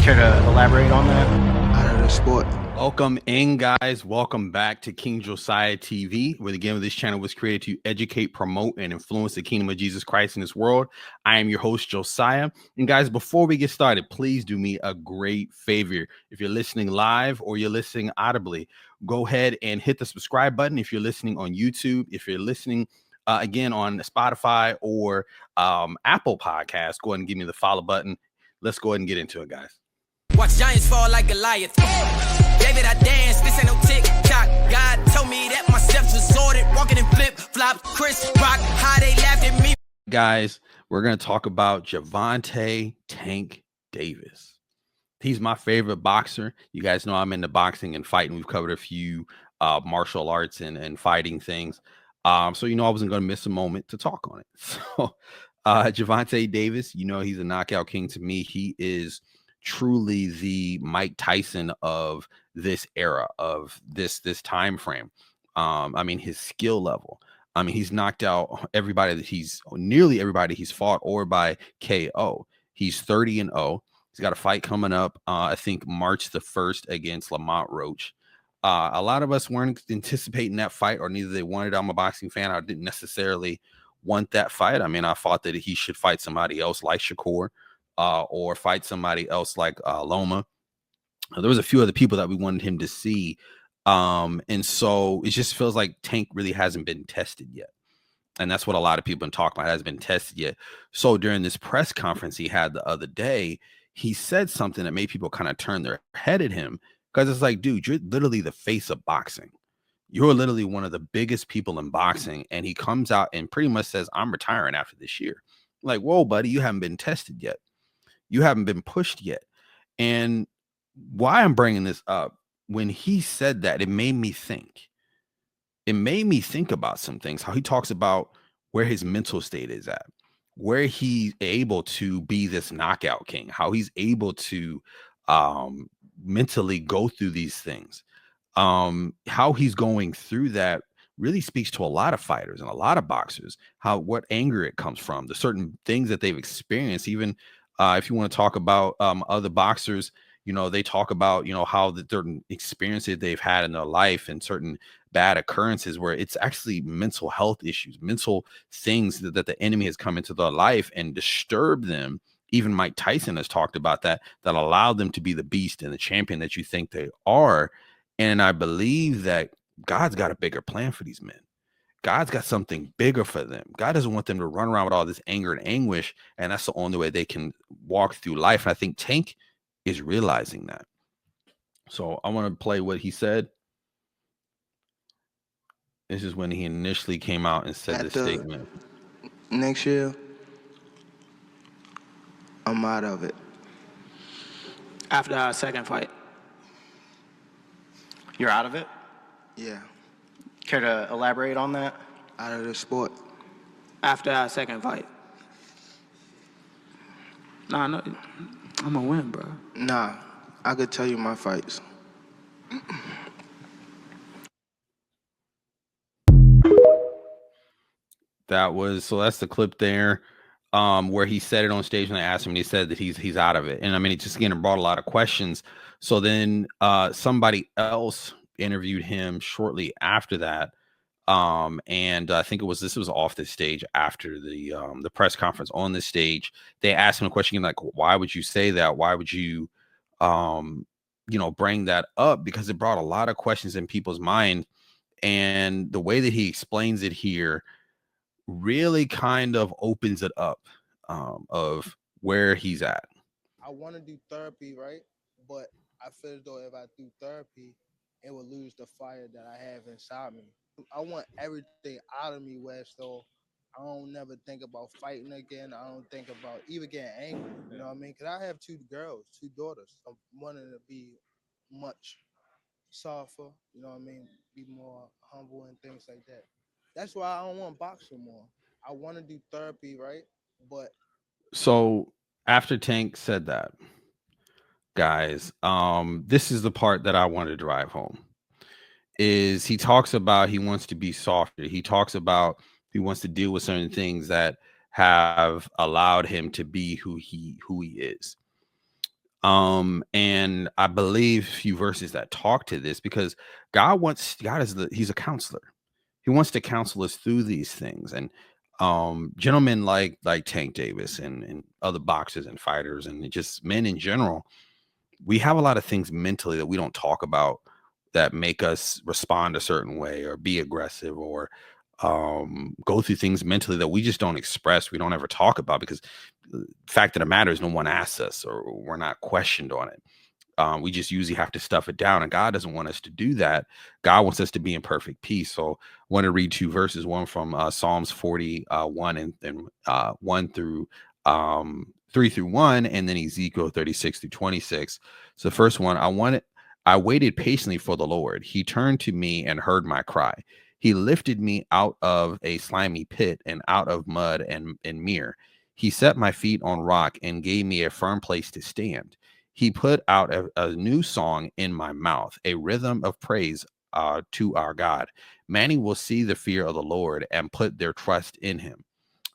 Care to elaborate on that? Out of the sport. Welcome in, guys. Welcome back to King Josiah TV, where the game of this channel was created to educate, promote, and influence the kingdom of Jesus Christ in this world. I am your host, Josiah. And guys, before we get started, please do me a great favor. If you're listening live or you're listening audibly, go ahead and hit the subscribe button. If you're listening on YouTube, if you're listening again on Spotify or Apple Podcasts, go ahead and give me the follow button. Let's go ahead and get into it, guys. Watch giants fall like Goliath. David, I dance, this ain't no tick-tock. God told me that my steps was ordered. Walking in flip-flops, Chris Rock, how they laughed at me. Guys, we're going to talk about Gervonta Tank Davis. He's my favorite boxer. You guys know I'm into boxing and fighting. We've covered a few martial arts and fighting things. So, I wasn't going to miss a moment to talk on it. So, Gervonta Davis, he's a knockout king to me. He is truly the Mike Tyson of this era, of this time frame. His skill level. He's knocked out nearly everybody he's fought or by KO. He's 30-0. He's got a fight coming up, I think March the 1st against Lamont Roach. A lot of us weren't anticipating that fight, or neither they wanted. I'm a boxing fan. I didn't necessarily want that fight. I thought that he should fight somebody else like Shakur, or fight somebody else like Loma. There was a few other people that we wanted him to see. And so it just feels like Tank really hasn't been tested yet. And that's what a lot of people been talking about. It hasn't been tested yet. So during this press conference he had the other day, he said something that made people kind of turn their head at him, because it's like, dude, you're literally the face of boxing. You're literally one of the biggest people in boxing. And he comes out and pretty much says, I'm retiring after this year. Like, whoa, buddy, you haven't been tested yet. You haven't been pushed yet. And why I'm bringing this up, when he said that, it made me think. It made me think about some things, how he talks about where his mental state is at, where he's able to be this knockout king, how he's able to mentally go through these things. How he's going through that really speaks to a lot of fighters and a lot of boxers, what anger it comes from, the certain things that they've experienced. Even if you want to talk about other boxers, they talk about, how the certain experiences they've had in their life and certain bad occurrences where it's actually mental health issues, mental things that the enemy has come into their life and disturbed them. Even Mike Tyson has talked about that allowed them to be the beast and the champion that you think they are. And I believe that God's got a bigger plan for these men. God's got something bigger for them. God doesn't want them to run around with all this anger and anguish, and that's the only way they can walk through life. And I think Tank is realizing that. So I want to play what he said. This is when he initially came out and said this statement. Next year, I'm out of it. After our second fight. You're out of it? Yeah. Care to elaborate on that? Out of the sport. After our second fight. Nah, no, I'm gonna win, bro. Nah, I could tell you my fights. That's the clip there, where he said it on stage when they asked him, and he said that he's out of it. And it just again brought a lot of questions. So then somebody else interviewed him shortly after that. And I think this was off the stage after the press conference. On the stage, they asked him a question like, why would you say that? Why would you bring that up? Because it brought a lot of questions in people's mind. And the way that he explains it here really kind of opens it up, of where he's at. I want to do therapy, right? But I feel as though if I do therapy, it will lose the fire that I have inside me. I want everything out of me, so I don't never think about fighting again. I don't think about even getting angry. You know what I mean? Because I have two daughters. I'm wanting to be much softer, you know what I mean? Be more humble and things like that. That's why I don't want to box anymore. I want to do therapy, right? But so after Tank said that, guys, this is the part that I want to drive home. Is he talks about he wants to be softer. He talks about he wants to deal with certain things that have allowed him to be who he is. And I believe a few verses that talk to this, because he's a counselor. He wants to counsel us through these things. And gentlemen like Tank Davis and other boxers and fighters and just men in general, we have a lot of things mentally that we don't talk about that make us respond a certain way or be aggressive or go through things mentally that we just don't express. We don't ever talk about, because the fact of the matter is no one asks us or we're not questioned on it. We just usually have to stuff it down, and God doesn't want us to do that. God wants us to be in perfect peace. So I want to read 2 verses, one from Psalms 41 and 1 through 3 through 1, and then Ezekiel 36 through 26. So the first one, I waited patiently for the Lord. He turned to me and heard my cry. He lifted me out of a slimy pit and out of mud and mire. He set my feet on rock and gave me a firm place to stand. He put out a new song in my mouth, a rhythm of praise to our God. Many will see the fear of the Lord and put their trust in him.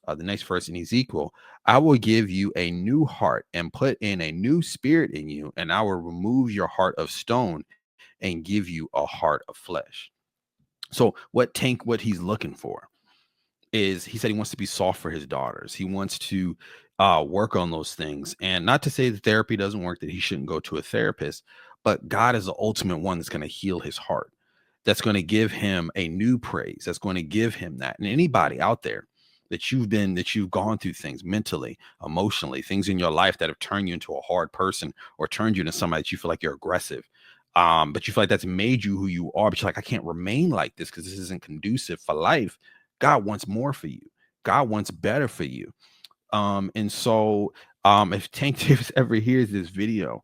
The next verse in Ezekiel, I will give you a new heart and put in a new spirit in you, and I will remove your heart of stone and give you a heart of flesh. So what he's looking for is, he said he wants to be soft for his daughters. He wants to work on those things. And not to say that therapy doesn't work, that he shouldn't go to a therapist, but God is the ultimate one that's going to heal his heart. That's going to give him a new praise. That's going to give him that. And anybody out there that you've gone through things mentally, emotionally, things in your life that have turned you into a hard person or turned you into somebody that you feel like you're aggressive. But you feel like that's made you who you are, but you're like, I can't remain like this because this isn't conducive for life. God wants more for you. God wants better for you. And so if Tank Davis ever hears this video,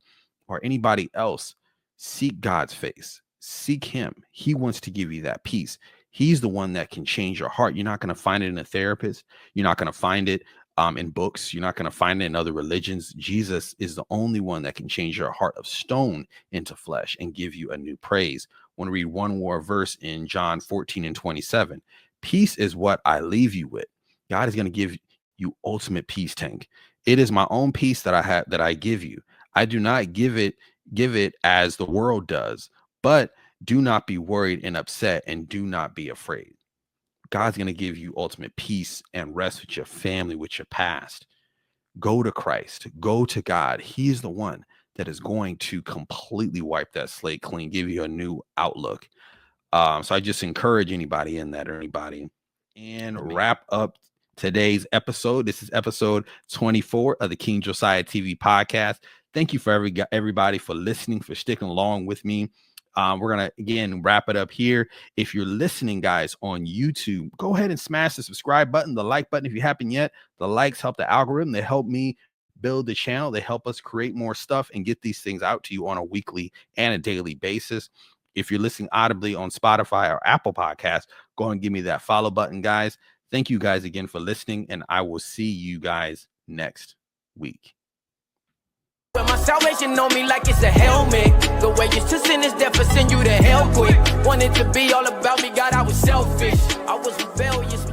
or anybody else, seek God's face. Seek him. He wants to give you that peace. He's the one that can change your heart. You're not going to find it in a therapist. You're not going to find it in books. You're not going to find it in other religions. Jesus is the only one that can change your heart of stone into flesh and give you a new praise. I want to read one more verse in John 14 and 27. Peace is what I leave you with. God is going to give you ultimate peace, Tank. It is my own peace that I give you. I do not give it as the world does, but do not be worried and upset, and do not be afraid. God's going to give you ultimate peace and rest with your family, with your past. Go to Christ. Go to God. He's the one that is going to completely wipe that slate clean, give you a new outlook. So I just encourage anybody in that, or anybody, and wrap up today's episode. This is episode 24 of the King Josiah TV podcast. Thank you for everybody for listening, for sticking along with me. We're going to, again, wrap it up here. If you're listening, guys, on YouTube, go ahead and smash the subscribe button, the like button if you haven't yet. The likes help the algorithm. They help me build the channel. They help us create more stuff and get these things out to you on a weekly and a daily basis. If you're listening audibly on Spotify or Apple Podcasts, go and give me that follow button, guys. Thank you guys again for listening, and I will see you guys next week. When my salvation on me like it's a helmet. The way you to sin is death, for send you to hell quick. Wanted to be all about me, God, I was selfish. I was rebellious.